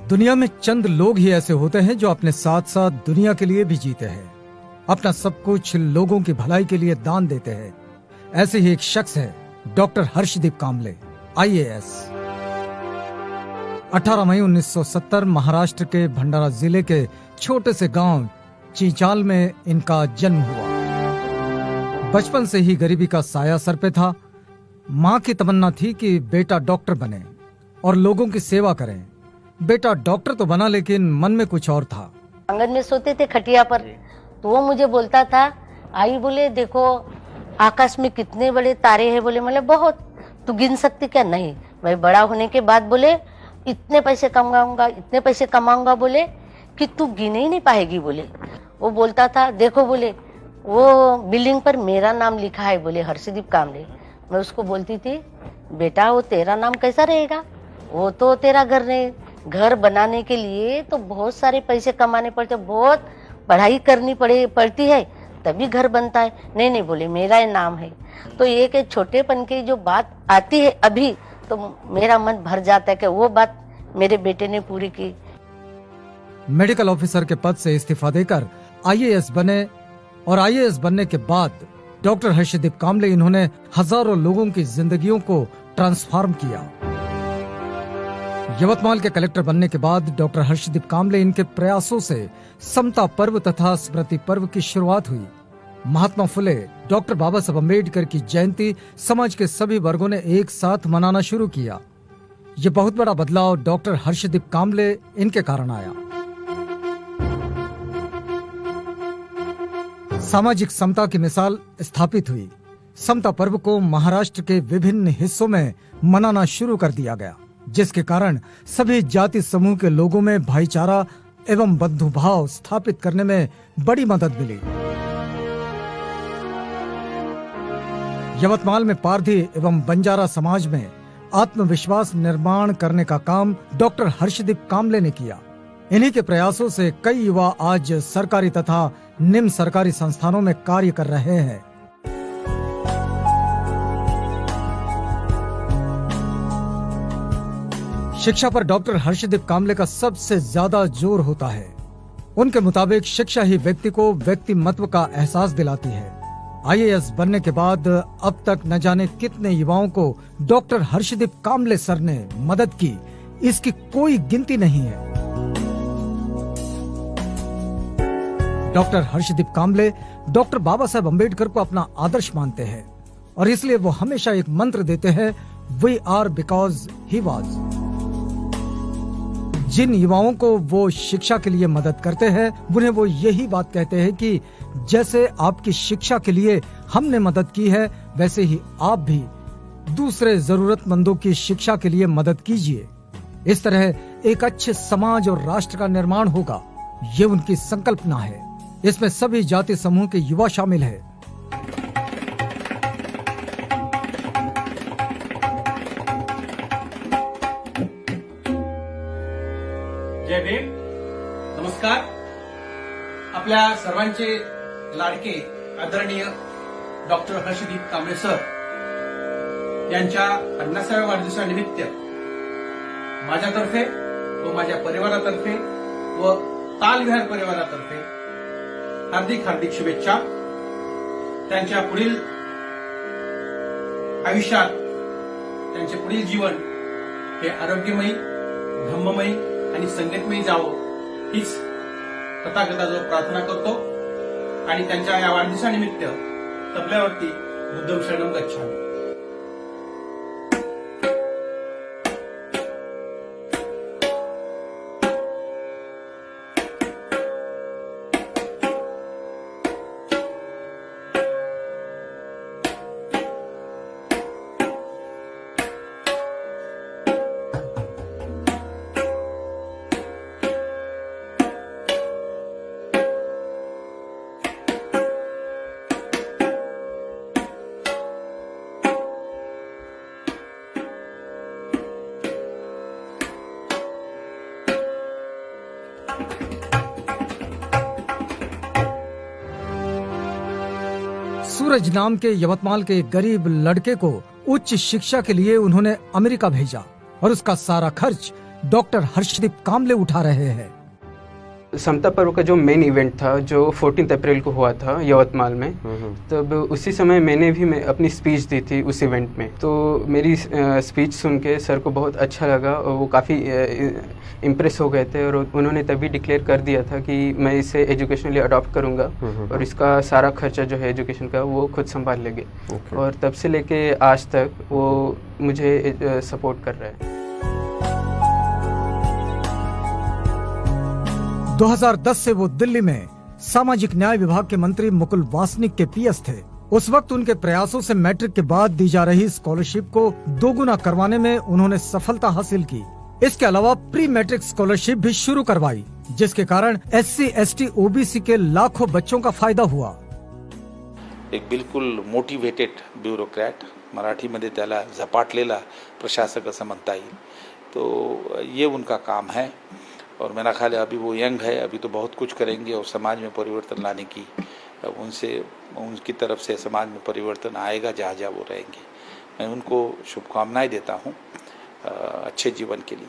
दुनिया में चंद लोग ही ऐसे होते हैं जो अपने साथ साथ दुनिया के लिए भी जीते हैं, अपना सब कुछ लोगों की भलाई के लिए दान देते हैं। ऐसे ही एक शख्स है डॉक्टर हर्षदीप कामले, IAS। 18 मई 1970 महाराष्ट्र के भंडारा जिले के छोटे से गांव चीचाल में इनका जन्म हुआ। बचपन से ही गरीबी का साया सर पे था। माँ की तमन्ना थी कि बेटा डॉक्टर बने और लोगों की सेवा करें। बेटा डॉक्टर तो बना, लेकिन मन में कुछ और था। आंगन में सोते थे खटिया पर, तो वो मुझे बोलता था, आई बोले देखो आकाश में कितने बड़े तारे हैं। बोले मतलब बहुत, तू गिन सकती क्या? नहीं। भाई बड़ा होने के बाद बोले इतने पैसे कमाऊंगा, इतने पैसे कमाऊंगा, बोले कि तू गिन ही नहीं पाएगी। बोले वो बोलता था, देखो बोले वो बिल्डिंग पर मेरा नाम लिखा है, बोले हर्षदीप कामले। मैं उसको बोलती थी, बेटा वो तेरा नाम कैसा रहेगा, वो तो तेरा घर नहीं। घर बनाने के लिए तो बहुत सारे पैसे कमाने पड़ते, बहुत पढ़ाई करनी पड़ती है, तभी घर बनता है। नहीं नहीं बोले मेरा ही नाम है। तो एक छोटेपन की जो बात आती है अभी, तो मेरा मन भर जाता है कि वो बात मेरे बेटे ने पूरी की। मेडिकल ऑफिसर के पद से इस्तीफा देकर IAS बने और IAS बनने के बाद डॉक्टर हर्षदीप कामले इन्होंने हजारों लोगों की जिंदगियों को ट्रांसफॉर्म किया। यवतमाल के कलेक्टर बनने के बाद डॉक्टर हर्षदीप कामले इनके प्रयासों से समता पर्व तथा स्मृति पर्व की शुरुआत हुई। महात्मा फुले, डॉक्टर बाबा साहब अम्बेडकर की जयंती समाज के सभी वर्गों ने एक साथ मनाना शुरू किया। ये बहुत बड़ा बदलाव डॉक्टर हर्षदीप कामले इनके कारण आया। सामाजिक समता की मिसाल स्थापित हुई। समता पर्व को महाराष्ट्र के विभिन्न हिस्सों में मनाना शुरू कर दिया गया, जिसके कारण सभी जाति समूह के लोगों में भाईचारा एवं बंधुभाव स्थापित करने में बड़ी मदद मिली। यवतमाल में पारधी एवं बंजारा समाज में आत्मविश्वास निर्माण करने का काम डॉक्टर हर्षदीप कामले ने किया। इन्हीं के प्रयासों से कई युवा आज सरकारी तथा निम्न सरकारी संस्थानों में कार्य कर रहे हैं। शिक्षा पर डॉक्टर हर्षदीप कामले का सबसे ज्यादा जोर होता है। उनके मुताबिक शिक्षा ही व्यक्ति को व्यक्तिमत्व का एहसास दिलाती है। IAS बनने के बाद अब तक न जाने कितने युवाओं को डॉक्टर हर्षदीप कामले सर ने मदद की, इसकी कोई गिनती नहीं है। डॉक्टर हर्षदीप कामले डॉक्टर बाबा साहब अम्बेडकर को अपना आदर्श मानते हैं और इसलिए वो हमेशा एक मंत्र देते हैं, we are because he was. जिन युवाओं को वो शिक्षा के लिए मदद करते हैं, उन्हें वो यही बात कहते हैं कि जैसे आपकी शिक्षा के लिए हमने मदद की है, वैसे ही आप भी दूसरे जरूरतमंदों की शिक्षा के लिए मदद कीजिए। इस तरह एक अच्छे समाज और राष्ट्र का निर्माण होगा, ये उनकी संकल्पना है। इसमें सभी जाति समूह के युवा शामिल है। जय भीम, नमस्कार। आपल्या सर्वांचे लाडके आदरणीय डॉक्टर हर्षदीप कामले सर यांच्या 50व्या वाढदिवसानिमित्त माझ्यातर्फे व माझ्या परिवारातर्फे व तालविहार परिवारातर्फे हार्दिक हार्दिक शुभेच्छा। त्यांच्या पुढील आयुष्यात त्यांचे पुढील जीवन हे आरोग्यमयी, धम्ममयी आणि संगीतमयी जावं हीच तथागताजवळ प्रार्थना करतो आणि त्यांच्या या वाढदिवसानिमित्त तबल्यावरती बुद्धं शरणं गच्छामि। सूरज नाम के यवतमाल के एक गरीब लड़के को उच्च शिक्षा के लिए उन्होंने अमेरिका भेजा और उसका सारा खर्च डॉक्टर हर्षदीप कामले उठा रहे हैं। समता पर्व का जो मेन इवेंट था जो 14 अप्रैल को हुआ था यवतमाल में, तब उसी समय मैंने भी अपनी स्पीच दी थी उस इवेंट में। तो मेरी स्पीच सुन के सर को बहुत अच्छा लगा और वो काफ़ी इम्प्रेस हो गए थे और उन्होंने तभी डिक्लेयर कर दिया था कि मैं इसे एजुकेशनली अडॉप्ट करूँगा और इसका सारा खर्चा जो है एजुकेशन का वो खुद संभाल लेंगे। और तब से लेके आज तक वो मुझे सपोर्ट कर रहे हैं। 2010 से वो दिल्ली में सामाजिक न्याय विभाग के मंत्री मुकुल वासनिक के पीएस थे। उस वक्त उनके प्रयासों से मैट्रिक के बाद दी जा रही स्कॉलरशिप को दोगुना करवाने में उन्होंने सफलता हासिल की। इसके अलावा प्री मैट्रिक स्कॉलरशिप भी शुरू करवाई, जिसके कारण SC, ST, OBC के लाखों बच्चों का फायदा हुआ। एक बिलकुल मोटिवेटेड ब्युरोक्रॅट, मराठीमध्ये त्याला झपाटलेला प्रशासक असं म्हणता येईल। तो ये उनका काम है और मेरा ख्याल है अभी वो यंग है, अभी तो बहुत कुछ करेंगे और समाज में परिवर्तन लाने की उनकी तरफ से समाज में परिवर्तन आएगा जहाँ जहाँ वो रहेंगे। मैं उनको शुभकामनाएं देता हूँ अच्छे जीवन के लिए।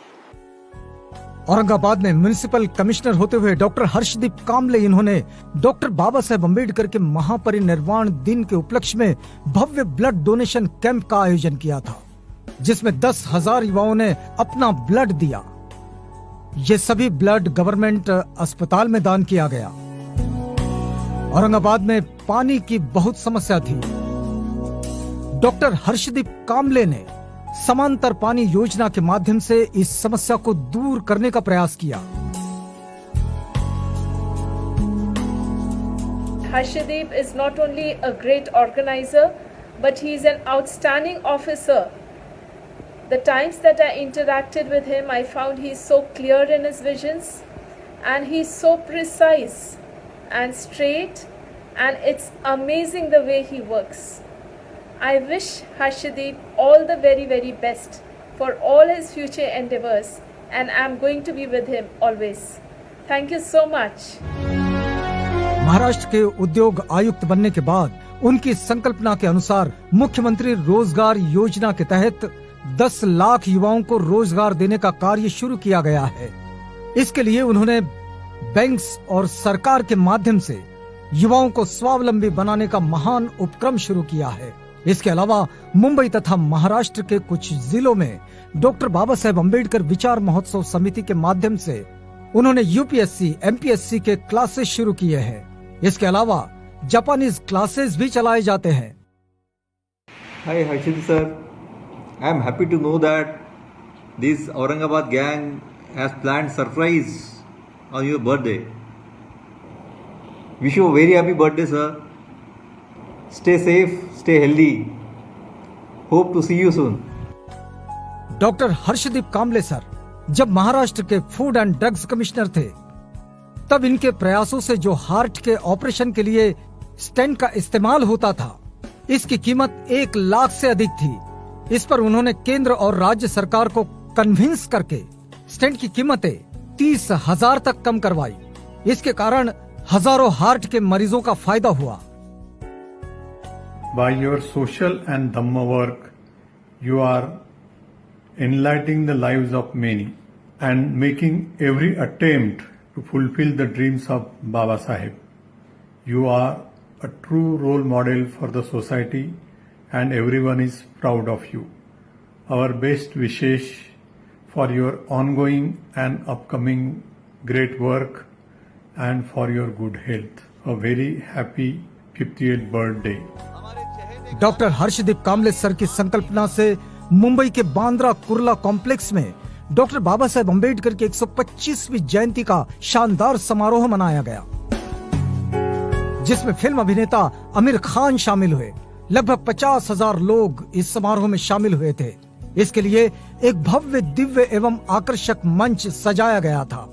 औरंगाबाद में म्युनिसिपल कमिश्नर होते हुए डॉक्टर हर्षदीप कामले इन्होंने डॉक्टर बाबा साहेब अम्बेडकर के महापरिनिर्वाण दिन के उपलक्ष्य में भव्य ब्लड डोनेशन कैंप का आयोजन किया था, जिसमें 10,000 युवाओं ने अपना ब्लड दिया। ये सभी ब्लड गवर्नमेंट अस्पताल में दान किया गया। औरंगाबाद में पानी की बहुत समस्या थी। डॉक्टर हर्षदीप कामले ने समांतर पानी योजना के माध्यम से इस समस्या को दूर करने का प्रयास किया। Harshdeep is not only a great organizer, but he is an outstanding officer. The times that I interacted with him, I found he is so clear in his visions and he is so precise and straight, and it's amazing the way he works. I wish Harshdeep all the very, very best for all his future endeavors, and I'm going to be with him always. Thank you so much. Maharashtra के उद्योग आयुक्त बनने के बाद उनकी संकल्पना के अनुसार मुख्यमंत्री रोजगार योजना के तहत 10 लाख युवाओं को रोजगार देने का कार्य शुरू किया गया है। इसके लिए उन्होंने बैंक्स और सरकार के माध्यम से युवाओं को स्वावलंबी बनाने का महान उपक्रम शुरू किया है। इसके अलावा मुंबई तथा महाराष्ट्र के कुछ जिलों में डॉक्टर बाबा साहेब अम्बेडकर विचार महोत्सव समिति के माध्यम से उन्होंने UPSC, MPSC के क्लासेस शुरू किए हैं। इसके अलावा जापानीज क्लासेस भी चलाए जाते हैं। Hi Harshit sir, I am happy to know that this Aurangabad gang has planned surprise on your birthday. Wish you a very happy birthday sir. Stay safe, stay healthy. Hope to see you soon. Doctor Harshdeep Kamle sir जब महाराष्ट्र के food and drugs commissioner थे, तब इनके प्रयासों से जो heart के operation के लिए स्टेंट का इस्तेमाल होता था, इसकी कीमत 1 लाख से अधिक थी। इस पर उन्होंने केंद्र और राज्य सरकार को कन्विंस करके स्टेंट की कीमतें 30,000 तक कम करवाई। इसके कारण हजारों हार्ट के मरीजों का फायदा हुआ। By your social and Dhamma work, you are enlightening the lives of many and making every attempt to fulfill the dreams of Baba Saheb. You are a true role model for the society and everyone is proud of you. Our best wishes for your ongoing and upcoming great work and for your good health. A very happy 58th birthday. Doctor Harshdeep Kamle sir की संकल्पना से मुंबई के Bandra Kurla complex में doctor Baba Saheb Ambedkar की 125वीं जयंती का शानदार समारोह मनाया गया, जिसमें फिल्म अभिनेता आमिर खान शामिल हुए। लगभग 50,000 लोग इस समारोह में शामिल हुए थे। इसके लिए एक भव्य, दिव्य एवं आकर्षक मंच सजाया गया था।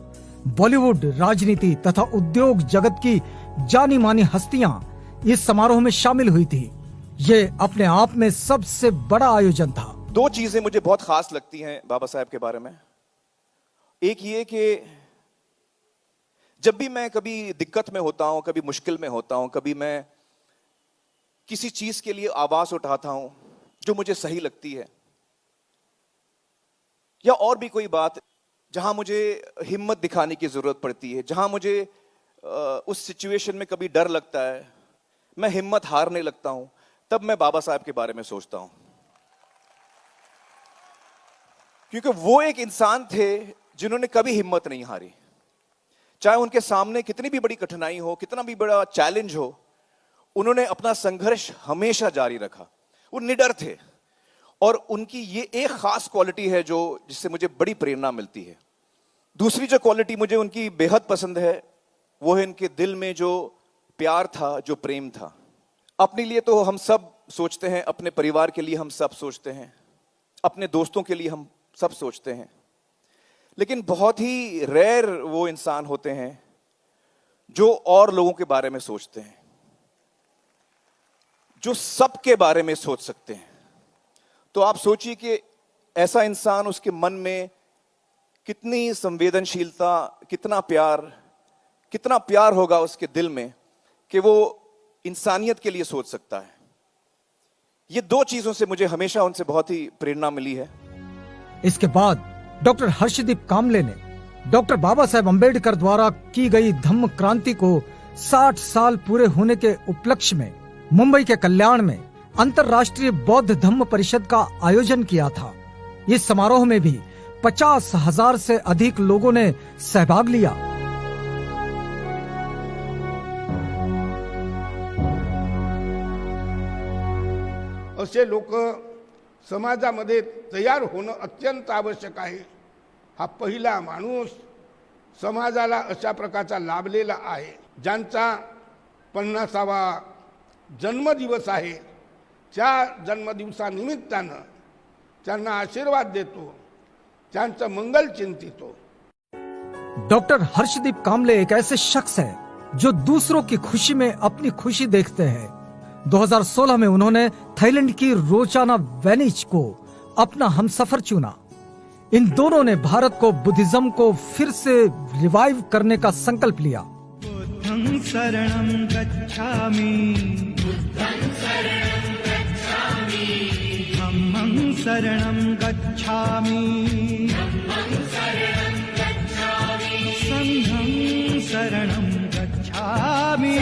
बॉलीवुड, राजनीति तथा उद्योग जगत की जानी मानी हस्तियां इस समारोह में शामिल हुई थी। ये अपने आप में सबसे बड़ा आयोजन था। 2 चीजें मुझे बहुत खास लगती हैं बाबा साहब के बारे में। एक ये कि जब भी मैं कभी दिक्कत में होता हूं, कभी मुश्किल में होता हूं, कभी मैं किसी चीज के लिए आवाज उठाता हूं जो मुझे सही लगती है, या और भी कोई बात, जहां मुझे हिम्मत दिखाने की जरूरत पड़ती है, जहां मुझे उस सिचुएशन में कभी डर लगता है, मैं हिम्मत हारने लगता हूं, तब मैं बाबा साहब के बारे में सोचता हूं। क्योंकि वो एक इंसान थे जिन्होंने कभी हिम्मत नहीं हारी। चाहे उनके सामने कितनी भी बड़ी कठिनाई हो, कितना भी बड़ा चैलेंज हो, उन्होंने अपना संघर्ष हमेशा जारी रखा। वो निडर थे और उनकी ये एक खास क्वालिटी है जो जिससे मुझे बड़ी प्रेरणा मिलती है। दूसरी जो क्वालिटी मुझे उनकी बेहद पसंद है वो है इनके दिल में जो प्यार था, जो प्रेम था। अपने लिए तो हम सब सोचते हैं, अपने परिवार के लिए हम सब सोचते हैं, अपने दोस्तों के लिए हम सब सोचते हैं, लेकिन बहुत ही रेयर वो इंसान होते हैं जो और लोगों के बारे में सोचते हैं, जो सबके बारे में सोच सकते हैं। तो आप सोचिए कि ऐसा इंसान, उसके मन में कितनी संवेदनशीलता, कितना प्यार होगा उसके दिल में कि वो इंसानियत के लिए सोच सकता है। ये दो चीजों से मुझे हमेशा उनसे बहुत ही प्रेरणा मिली है। इसके बाद डॉक्टर हर्षदीप कामले ने डॉक्टर बाबा साहेब अम्बेडकर द्वारा की गई धम्म क्रांति को 60 साल पूरे होने के उपलक्ष्य में मुंबई के कल्याण में अंतर्राष्ट्रीय बौद्ध धम्म परिषद का आयोजन किया था। इस समारोह में भी 50,000 से अधिक लोगों ने सहभाग लिया। असे लोक समाजामध्ये तयार होणं अत्यंत आवश्यक आहे। हा पहिला माणूस समाजाला अशा प्रकारचा लाभलेला आहे, ज्यांचा 50वा जन्मदिवस आहे। त्या जन्मदिवसानिमित्तानं त्यांना आशीर्वाद देतो, त्यांचं मंगल चिंतितो। डॉक्टर हर्षदीप कामले एक ऐसे शख्स हैं जो दूसरों की खुशी में अपनी खुशी देखते हैं। 2016 में उन्होंने थाईलैंड की रोचाना वेनिच को अपना हमसफर चुना। इन दोनों ने भारत को बुद्धिज्म को फिर से रिवाइव करने का संकल्प लिया। बुद्धं शरणं गच्छामि, धम्मं शरणं गच्छामि, संघं शरणं गच्छामि।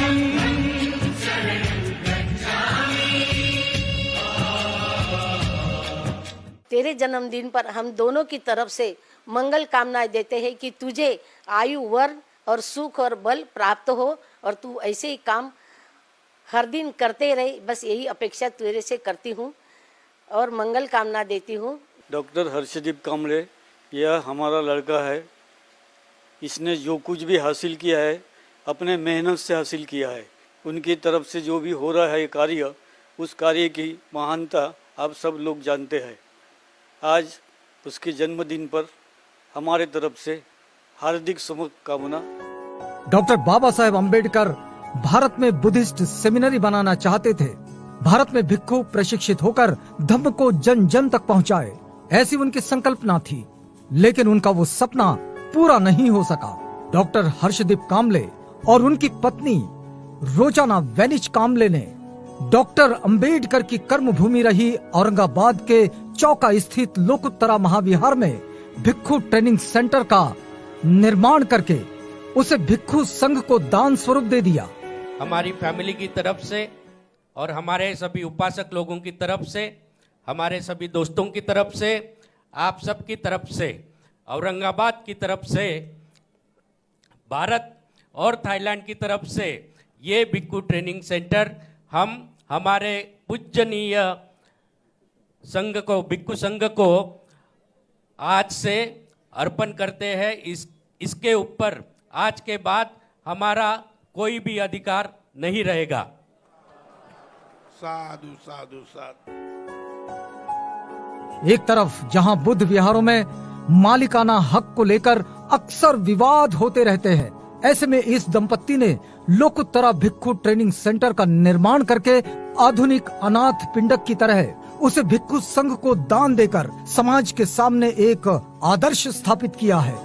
तेरे जन्मदिन पर हम दोनों की तरफ से मंगल कामनाएं देते हैं कि तुझे आयु, वर और सुख और बल प्राप्त हो और तू ऐसे ही काम हर दिन करते रहे। बस यही अपेक्षा तेरे से करती हूँ और मंगल कामना देती हूँ। डॉक्टर हर्षदीप कामले यह हमारा लड़का है। इसने जो कुछ भी हासिल किया है अपने मेहनत से हासिल किया है। उनकी तरफ से जो भी हो रहा है कार्य, उस कार्य की महानता आप सब लोग जानते हैं। आज उसके जन्मदिन पर हमारे तरफ से हार्दिक शुभकामना। डॉक्टर बाबा साहेब अम्बेडकर भारत में बुद्धिस्ट सेमिनरी बनाना चाहते थे। भारत में भिक्षु प्रशिक्षित होकर धम्म को जन जन तक पहुंचाए, ऐसी उनकी संकल्पना थी, लेकिन उनका वो सपना पूरा नहीं हो सका। डॉक्टर हर्षदीप कामले और उनकी पत्नी रोचाना वेनिच कामले ने डॉक्टर अंबेडकर की कर्मभूमि रही औरंगाबाद के चौका स्थित लोकोत्तरा महाविहार में भिक्षु ट्रेनिंग सेंटर का निर्माण करके उसे भिक्षु संघ को दान स्वरूप दे दिया। हमारी फैमिली की तरफ से और हमारे सभी उपासक लोगों की तरफ से, हमारे सभी दोस्तों की तरफ से, आप सब की तरफ से, औरंगाबाद की तरफ से, भारत और थाईलैंड की तरफ से ये भिक्षु ट्रेनिंग सेंटर हम हमारे पूजनीय संघ को, भिक्षु संघ को आज से अर्पण करते हैं। इसके ऊपर आज के बाद हमारा कोई भी अधिकार नहीं रहेगा। साधु साधु साधु। एक तरफ जहां बुद्ध विहारों में मालिकाना हक को लेकर अक्सर विवाद होते रहते हैं, ऐसे में इस दंपत्ति ने लोकोत्तरा भिक्षु ट्रेनिंग सेंटर का निर्माण करके आधुनिक अनाथ पिंडक की तरह उसे भिक्षु संघ को दान देकर समाज के सामने एक आदर्श स्थापित किया है।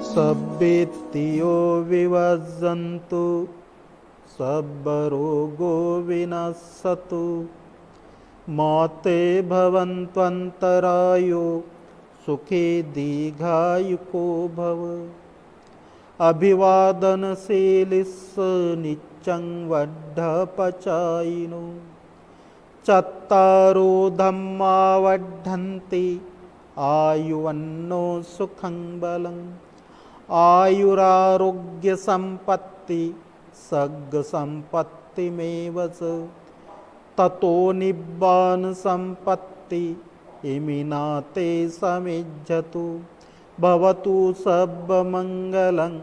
सब्बेत्यो विवज्जन्तु सब्बरोगो विनश्यतु मौते भवन्त्वन्तरायो सुखे दीर्घायुको भव। अभिवादनशीलिस्स नित्यं वर्धपचायिनो। चत्तारो धम्मा वर्धन्ति आयुवन्नो सुखं बलम्। आयुरारोग्य संपत्ति सग्ग संपत्तिमेव च। ततो निब्बान संपत्ति इमिनाते समिज्जतु। भवतु सर्वमङ्गलं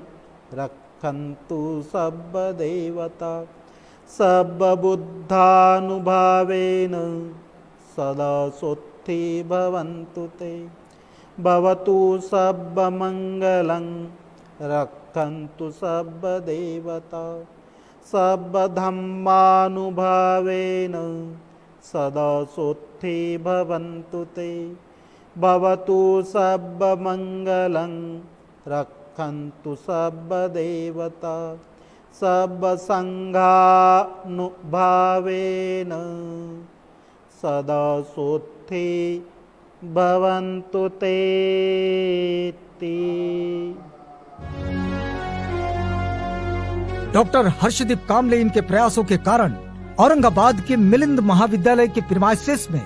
रक्षन्तु सर्वदेवता। सर्वबुद्धानुभावेन सदा सुखी भवन्तु ते। भवतु सर्वमङ्गलं रक्षन्तु सर्वदेवता। सर्वधर्मानुभावेन सदा सुखी भवन्तु ते। भवतु सर्वमङ्गलं रक्षन्तु सर्वदेवता। सर्वसङ्घानुभावेन सदा सुखी भवन्तु ते। डॉक्टर हर्षदीप कामले इनके प्रयासों के कारण औरंगाबाद के मिलिंद महाविद्यालय के प्रीमाइसेस में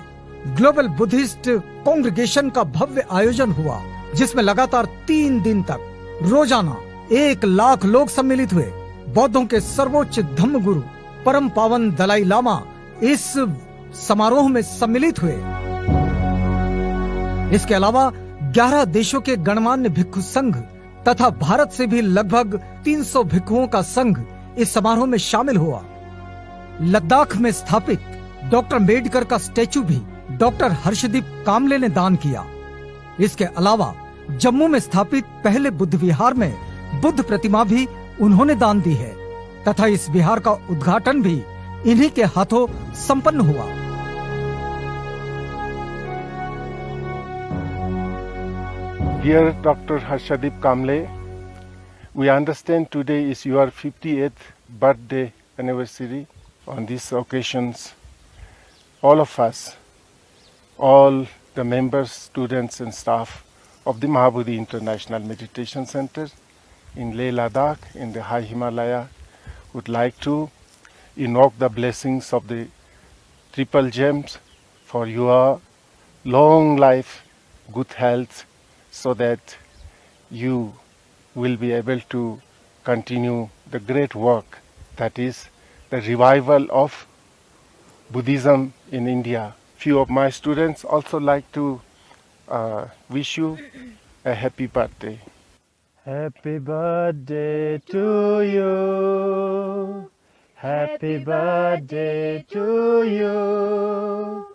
ग्लोबल बुद्धिस्ट कांग्रेगेशन का भव्य आयोजन हुआ, जिसमें लगातार 3 दिन तक रोजाना 1 लाख लोग सम्मिलित हुए। बौद्धों के सर्वोच्च धम्म गुरु परम पावन दलाई लामा इस समारोह में सम्मिलित हुए। इसके अलावा 11 देशों के गणमान्य भिक्षु संघ तथा भारत से भी लगभग 300 भिक्षुओं का संघ इस समारोह में शामिल हुआ। लद्दाख में स्थापित डॉक्टर अम्बेडकर का स्टैचू भी डॉक्टर हर्षदीप कामले ने दान किया। इसके अलावा जम्मू में स्थापित पहले बुद्ध विहार में बुद्ध प्रतिमा भी उन्होंने दान दी है तथा इस विहार का उद्घाटन भी इन्हीं के हाथों संपन्न हुआ। Dear Dr. Harshadip Kamle, we understand today is your 58th birthday anniversary. On these occasions, all of us, all the members, students and staff of the Mahabodhi International Meditation Center in Leh Ladakh in the high Himalaya would like to invoke the blessings of the triple gems for your long life, good health, so that you will be able to continue the great work that is the revival of Buddhism in India. Few of my students also like to wish you a happy birthday. Happy birthday to you. Happy birthday to you.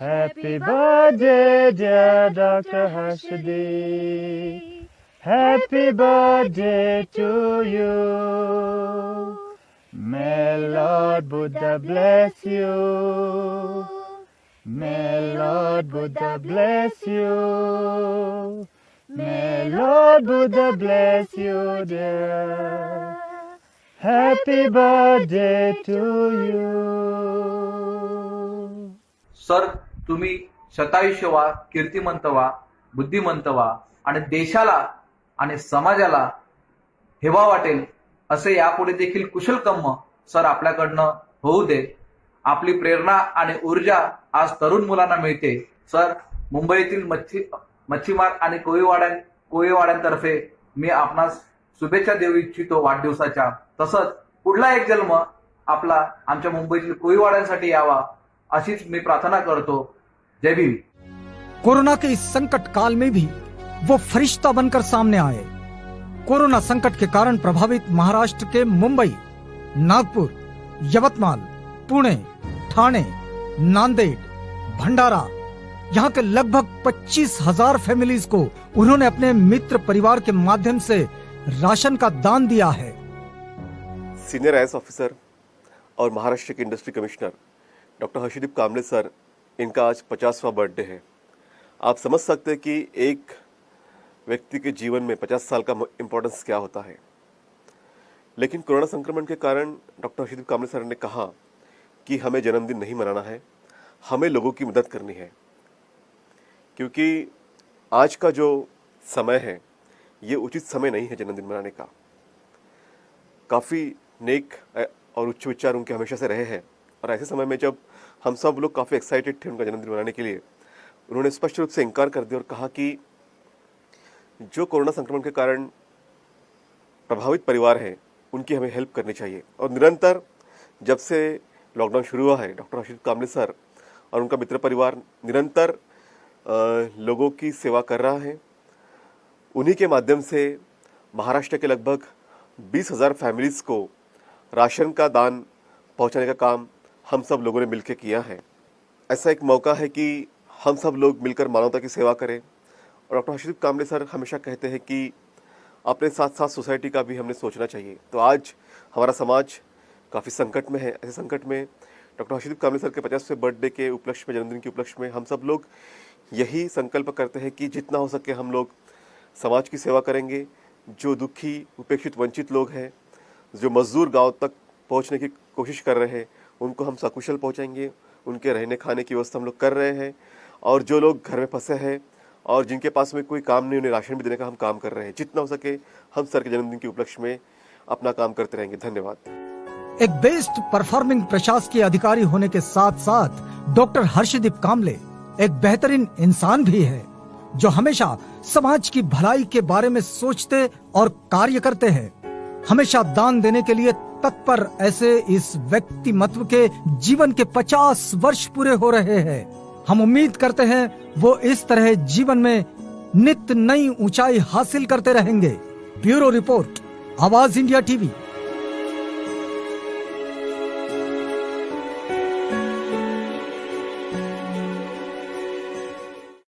Happy birthday, dear Dr. Harshadip. Happy birthday to you. May Lord Buddha bless you. May Lord Buddha bless you. May Lord Buddha bless you, dear. Happy birthday to you. Sir, तुम्ही शतायुष्य व्हा, कीर्तिमंत व्हा, बुद्धिमंत व्हा आणि देशाला आणि समाजाला हेवा वाटेल असे यापुढे देखील कुशल कर्म सर आपल्याकडनं होऊ दे. आपली प्रेरणा आणि ऊर्जा आज तरुण मुलांना मिळते. सर, मुंबईतील मच्छीमार आणि कोळीवाड्यांतर्फे मी आपणास शुभेच्छा देऊ इच्छितो वाढदिवसाच्या. तसंच पुढला एक जन्म आपला आमच्या मुंबईतील कोळीवाड्यांसाठी यावा अशीच मी प्रार्थना करतो. जय भीम. कोरोना के इस संकट काल में भी वो फरिश्ता बनकर सामने आए। कोरोना संकट के कारण प्रभावित महाराष्ट्र के मुंबई, नागपुर, यवतमाल, पुणे, ठाणे, नांदेड़, भंडारा, यहाँ के लगभग 25,000 फैमिलीज को उन्होंने अपने मित्र परिवार के माध्यम से राशन का दान दिया है। सीनियर आईएएस ऑफिसर और महाराष्ट्र के industry commissioner doctor Harshdeep Kamle sir, इनका आज 50वां बर्थडे है। आप समझ सकते हैं कि एक व्यक्ति के जीवन में 50 साल का इम्पोर्टेंस क्या होता है। लेकिन कोरोना संक्रमण के कारण डॉक्टर हर्षदीप कामले सर ने कहा कि हमें जन्मदिन नहीं मनाना है, हमें लोगों की मदद करनी है। क्योंकि आज का जो समय है ये उचित समय नहीं है जन्मदिन मनाने का। काफ़ी नेक और उच्च विचार उनके हमेशा से रहे हैं, और ऐसे समय में जब हम सब लोग काफ़ी एक्साइटेड थे उनका जन्मदिन मनाने के लिए, उन्होंने स्पष्ट रूप से इनकार कर दिया और कहा कि जो कोरोना संक्रमण के कारण प्रभावित परिवार हैं उनकी हमें हेल्प करनी चाहिए। और निरंतर जब से लॉकडाउन शुरू हुआ है, डॉक्टर हर्षदीप कामले सर और उनका मित्र परिवार निरंतर लोगों की सेवा कर रहा है। उन्हीं के माध्यम से महाराष्ट्र के लगभग 20,000 फैमिलीज़ को राशन का दान पहुंचाने का काम हम सब लोगों ने मिलकर किया है। ऐसा एक मौका है कि हम सब लोग मिलकर मानवता की सेवा करें। और डॉक्टर हर्षदीप कामले सर हमेशा कहते हैं कि अपने साथ साथ सोसाइटी का भी हमने सोचना चाहिए। तो आज हमारा समाज काफ़ी संकट में है। ऐसे संकट में डॉक्टर हर्षदीप कामले सर के 50वें बर्थडे के उपलक्ष्य में, जन्मदिन के उपलक्ष्य में हम सब लोग यही संकल्प करते हैं कि जितना हो सके हम लोग समाज की सेवा करेंगे। जो दुखी, उपेक्षित, वंचित लोग हैं, जो मजदूर गांव तक पहुंचने की कोशिश कर रहे हैं, उनको हम सकुशल पहुंचाएंगे। उनके रहने खाने की व्यवस्था हम लोग कर रहे हैं। और जो लोग घर में फंसे हैं और जिनके पास में कोई काम नहीं, उन्हें राशन भी देने का हम काम कर रहे हैं। जितना हो सके हम सर के जन्मदिन के उपलक्ष्य में अपना काम करते रहेंगे। धन्यवाद। एक बेस्ट परफॉर्मिंग प्रशासकीय अधिकारी होने के साथ साथ डॉक्टर हर्षदीप कामले एक बेहतरीन इंसान भी है, जो हमेशा समाज की भलाई के बारे में सोचते और कार्य करते हैं। हमेशा दान देने के लिए तत्पर ऐसे इस व्यक्तिमत्व के जीवन के 50 वर्ष पूरे हो रहे हैं। हम उम्मीद करते हैं वो इस तरह जीवन में नित्य नई ऊंचाई हासिल करते रहेंगे। ब्यूरो रिपोर्ट, आवाज इंडिया टीवी।